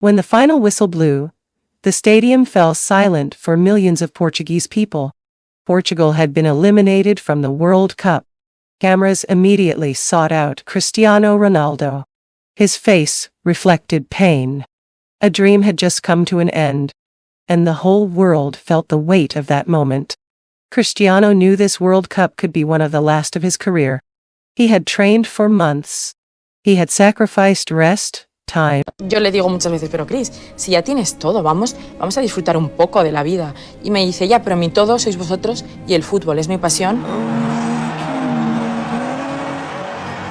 When the final whistle blew, the stadium fell silent for millions of Portuguese people. Portugal had been eliminated from the World Cup. Cameras immediately sought out Cristiano Ronaldo. His face reflected pain. A dream had just come to an end, and the whole world felt the weight of that moment. Cristiano knew this World Cup could be one of the last of his career. He had trained for months. He had sacrificed rest, time. Yo le digo muchas veces, pero Chris, si ya tienes todo, vamos a disfrutar un poco de la vida. Y me dice, ya, pero mi todo sois vosotros y el fútbol es mi pasión.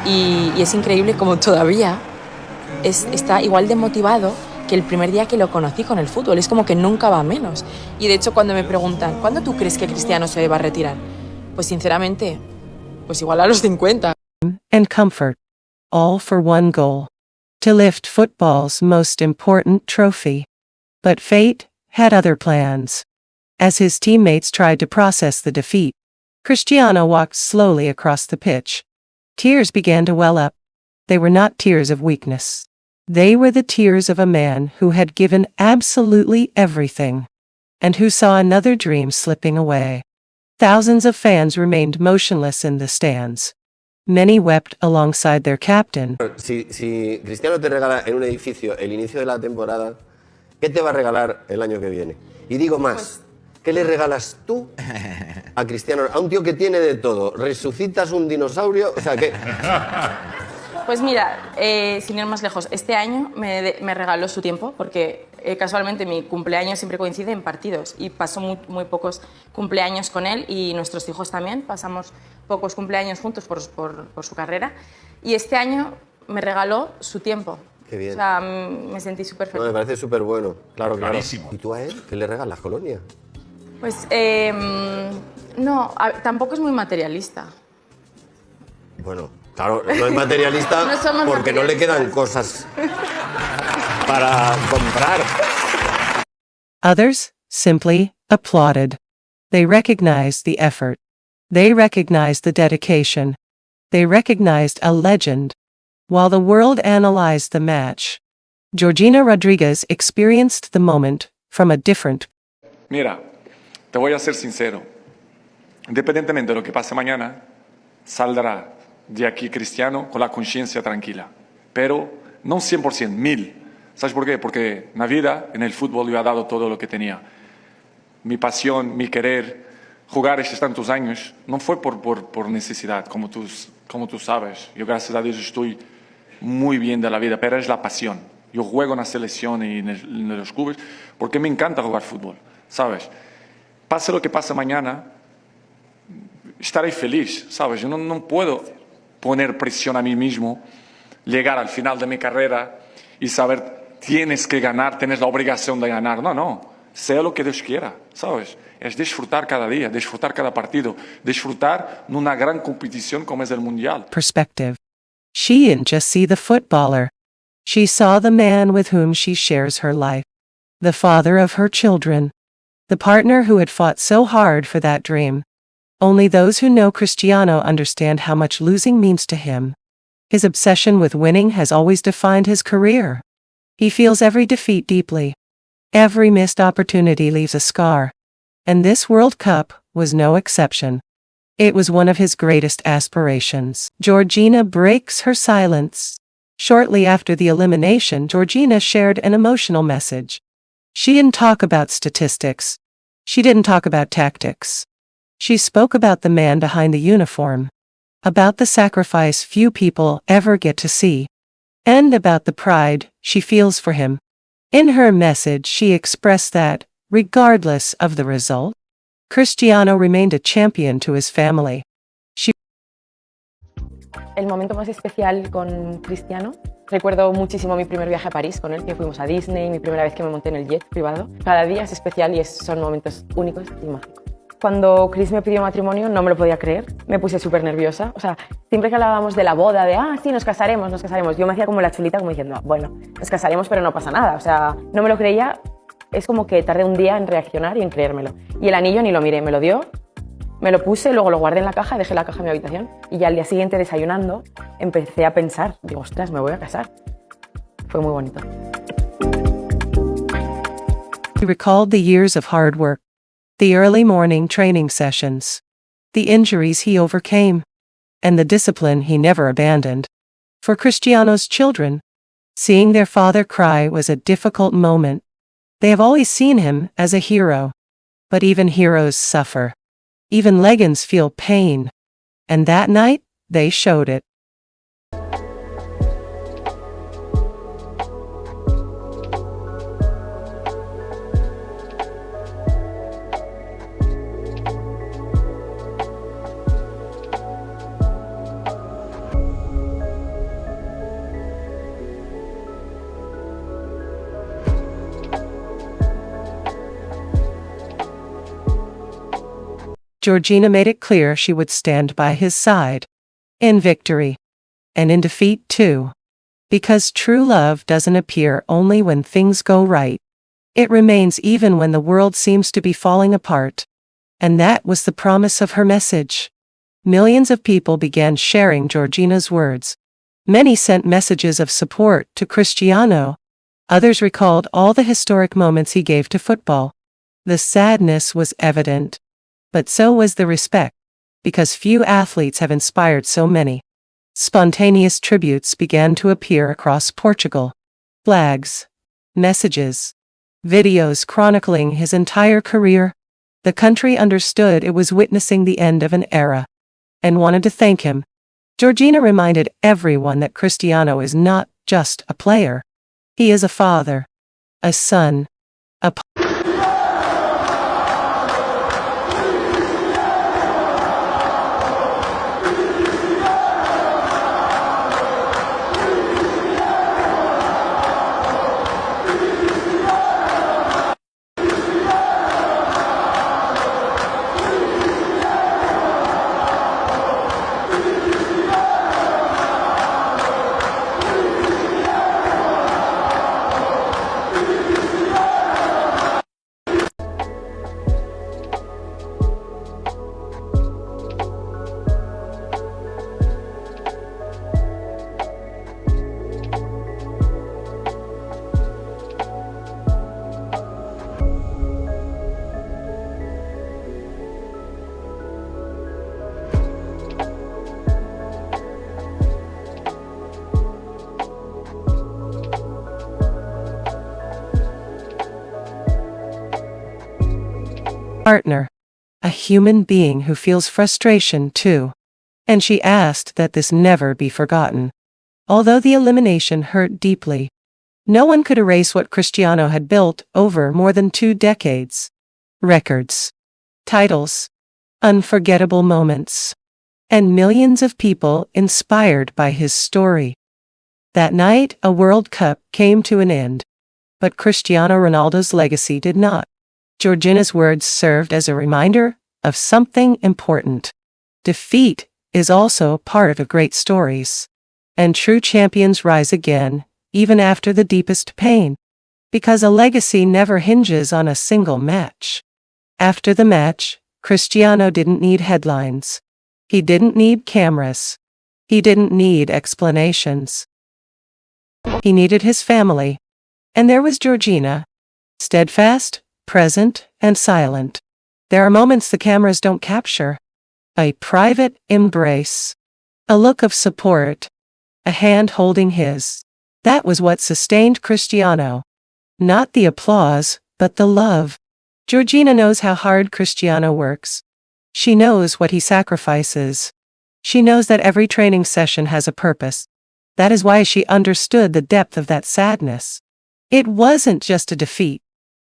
Y es increíble como todavía está igual de motivado que el primer día que lo conocí con el fútbol. Es como que nunca va a menos. Y de hecho cuando me preguntan, ¿cuándo tú crees que Cristiano se va a retirar? Pues sinceramente, pues igual a los 50. And comfort, all for one goal. To lift football's most important trophy. But fate had other plans. As his teammates tried to process the defeat, Cristiano walked slowly across the pitch. Tears began to well up. They were not tears of weakness. They were the tears of a man who had given absolutely everything, and who saw another dream slipping away. Thousands of fans remained motionless in the stands. Many wept alongside their captain. Si Cristiano te regala en un edificio el inicio de la temporada, ¿qué te va a regalar el año que viene? Y digo más, ¿qué le regalas tú a Cristiano? A un tío que tiene de todo. ¿Resucitas un dinosaurio? O sea, ¿qué? Pues mira, sin ir más lejos, este año me regaló su tiempo porque casualmente mi cumpleaños siempre coincide en partidos y paso muy pocos cumpleaños con él y nuestros hijos también, pasamos pocos cumpleaños juntos por su carrera y este año me regaló su tiempo. Qué bien. O sea, me sentí súper feliz. No, me parece súper bueno, claro. Clarísimo. ¿Y tú a él qué le regalas, Colonia? Pues no, tampoco es muy materialista. Bueno, claro, no es materialista No porque no le quedan cosas para comprar. Others simply applauded. They recognized the effort. They recognized the dedication. They recognized a legend. While the world analyzed the match, Georgina Rodríguez experienced the moment from a different. Mira, te voy a ser sincero. Independientemente de lo que pase mañana, saldrá de aquí Cristiano con la conciencia tranquila. Pero no 100%, 1000%. ¿Sabes por qué? Porque en la vida, en el fútbol, yo he dado todo lo que tenía. Mi pasión, mi querer, jugar estos tantos años, no fue por necesidad, como tú sabes. Yo, gracias a Dios, estoy muy bien de la vida, pero es la pasión. Yo juego en la selección y en los clubes porque me encanta jugar fútbol, ¿sabes? Pase lo que pase mañana, estaré feliz, ¿sabes? Yo no puedo poner presión a mí mismo, llegar al final de mi carrera y saber tienes que ganar, tienes la obligación de ganar. No, sea lo que Dios quiera, ¿sabes? Es disfrutar cada día, disfrutar cada partido, disfrutar en una gran competición como es el Mundial. Perspective. She didn't just see the footballer. She saw the man with whom she shares her life. The father of her children. The partner who had fought so hard for that dream. Only those who know Cristiano understand how much losing means to him. His obsession with winning has always defined his career. He feels every defeat deeply. Every missed opportunity leaves a scar. And this World Cup was no exception. It was one of his greatest aspirations. Georgina breaks her silence. Shortly after the elimination, Georgina shared an emotional message. She didn't talk about statistics. She didn't talk about tactics. She spoke about the man behind the uniform. About the sacrifice few people ever get to see. And about the pride she feels for him. In her message, she expressed that, regardless of the result, Cristiano remained a champion to his family. El momento más especial con Cristiano, recuerdo muchísimo mi primer viaje a París con él, que fuimos a Disney, mi primera vez que me monté en el jet privado. Cada día es especial y son momentos únicos y mágicos. Cuando Chris me pidió matrimonio no me lo podía creer, me puse súper nerviosa. O sea, siempre que hablábamos de la boda, de sí, nos casaremos, yo me hacía como la chulita, como diciendo, bueno, nos casaremos pero no pasa nada. O sea, no me lo creía, es como que tardé un día en reaccionar y en creérmelo. Y el anillo ni lo miré, me lo dio, me lo puse, luego lo guardé en la caja, dejé la caja en mi habitación y ya al día siguiente desayunando empecé a pensar, digo, ostras, me voy a casar. Fue muy bonito. He recalled the years of hard work, the early morning training sessions, the injuries he overcame, and the discipline he never abandoned. For Cristiano's children, seeing their father cry was a difficult moment. They have always seen him as a hero. But even heroes suffer. Even legends feel pain. And that night, they showed it. Georgina made it clear she would stand by his side. In victory. And in defeat too. Because true love doesn't appear only when things go right. It remains even when the world seems to be falling apart. And that was the promise of her message. Millions of people began sharing Georgina's words. Many sent messages of support to Cristiano. Others recalled all the historic moments he gave to football. The sadness was evident. But so was the respect, because few athletes have inspired so many. Spontaneous tributes began to appear across Portugal. Flags, messages, videos chronicling his entire career. The country understood it was witnessing the end of an era, and wanted to thank him. Georgina reminded everyone that Cristiano is not just a player. He is a father, a son, a partner, a human being who feels frustration too. And she asked that this never be forgotten. Although the elimination hurt deeply, no one could erase what Cristiano had built over more than 2 decades. Records, titles, unforgettable moments, and millions of people inspired by his story. That night, a World Cup came to an end. But Cristiano Ronaldo's legacy did not. Georgina's words served as a reminder of something important. Defeat is also part of the great stories. And true champions rise again, even after the deepest pain. Because a legacy never hinges on a single match. After the match, Cristiano didn't need headlines. He didn't need cameras. He didn't need explanations. He needed his family. And there was Georgina. Steadfast, present, and silent. There are moments the cameras don't capture. A private embrace. A look of support. A hand holding his. That was what sustained Cristiano. Not the applause, but the love. Georgina knows how hard Cristiano works. She knows what he sacrifices. She knows that every training session has a purpose. That is why she understood the depth of that sadness. It wasn't just a defeat.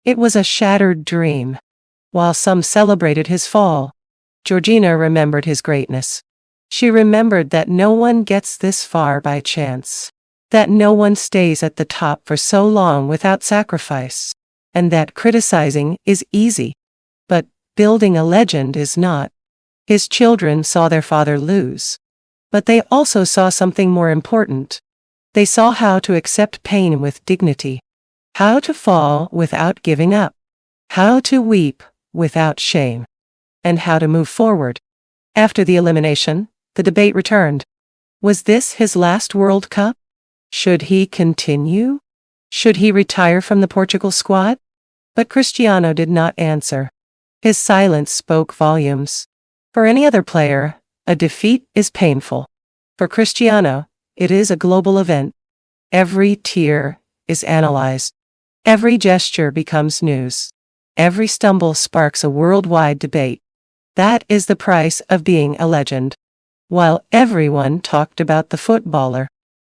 It was a shattered dream. While some celebrated his fall, Georgina remembered his greatness. She remembered that no one gets this far by chance. That no one stays at the top for so long without sacrifice. And that criticizing is easy. But building a legend is not. His children saw their father lose. But they also saw something more important. They saw how to accept pain with dignity. How to fall without giving up. How to weep without shame. And how to move forward. After the elimination, the debate returned. Was this his last World Cup? Should he continue? Should he retire from the Portugal squad? But Cristiano did not answer. His silence spoke volumes. For any other player, a defeat is painful. For Cristiano, it is a global event. Every tear is analyzed. Every gesture becomes news. Every stumble sparks a worldwide debate. That is the price of being a legend. While everyone talked about the footballer,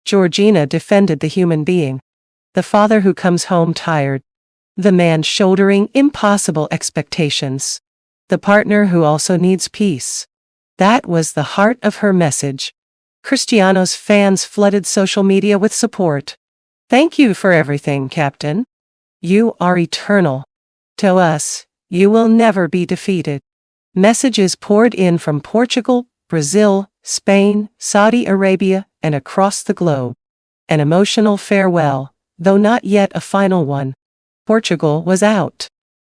Georgina defended the human being. The father who comes home tired. The man shouldering impossible expectations. The partner who also needs peace. That was the heart of her message. Cristiano's fans flooded social media with support. Thank you for everything, Captain. You are eternal. To us, you will never be defeated. Messages poured in from Portugal, Brazil, Spain, Saudi Arabia, and across the globe. An emotional farewell, though not yet a final one. Portugal was out.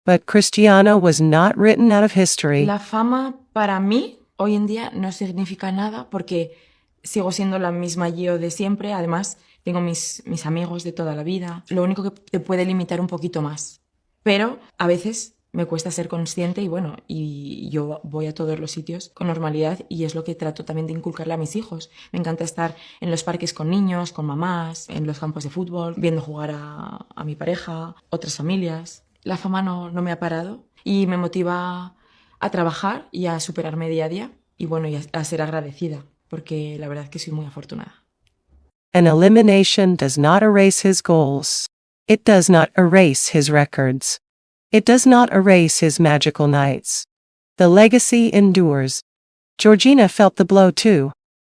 But Cristiano was not written out of history. La fama para mí hoy en día no significa nada porque sigo siendo la misma yo de siempre. Además, tengo mis amigos de toda la vida. Lo único que te puede limitar un poquito más. Pero a veces me cuesta ser consciente y yo voy a todos los sitios con normalidad y es lo que trato también de inculcarle a mis hijos. Me encanta estar en los parques con niños, con mamás, en los campos de fútbol, viendo jugar a mi pareja, otras familias. La fama no me ha parado y me motiva a trabajar y a superarme día a día y a ser agradecida porque la verdad es que soy muy afortunada. An elimination does not erase his goals. It does not erase his records. It does not erase his magical nights. The legacy endures. Georgina felt the blow too.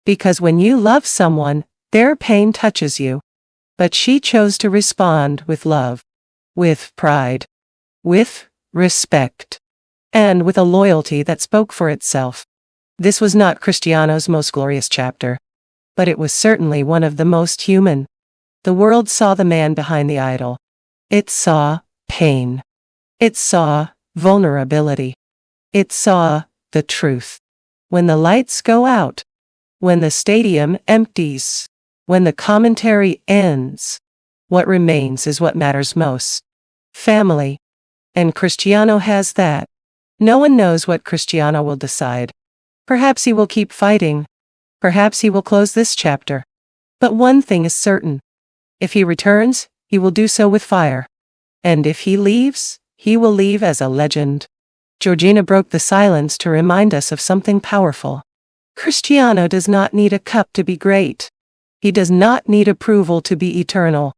Because when you love someone, their pain touches you. But she chose to respond with love, with pride, with respect, and with a loyalty that spoke for itself. This was not Cristiano's most glorious chapter, but it was certainly one of the most human. The world saw the man behind the idol. It saw pain. It saw vulnerability. It saw the truth. When the lights go out, when the stadium empties, when the commentary ends, what remains is what matters most. Family. And Cristiano has that. No one knows what Cristiano will decide. Perhaps he will keep fighting. Perhaps he will close this chapter. But one thing is certain. If he returns, he will do so with fire. And if he leaves, he will leave as a legend. Georgina broke the silence to remind us of something powerful. Cristiano does not need a cup to be great. He does not need approval to be eternal.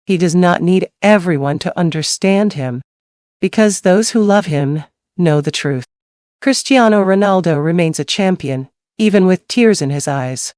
He does not need everyone to understand him. Because those who love him know the truth. Cristiano Ronaldo remains a champion, even with tears in his eyes.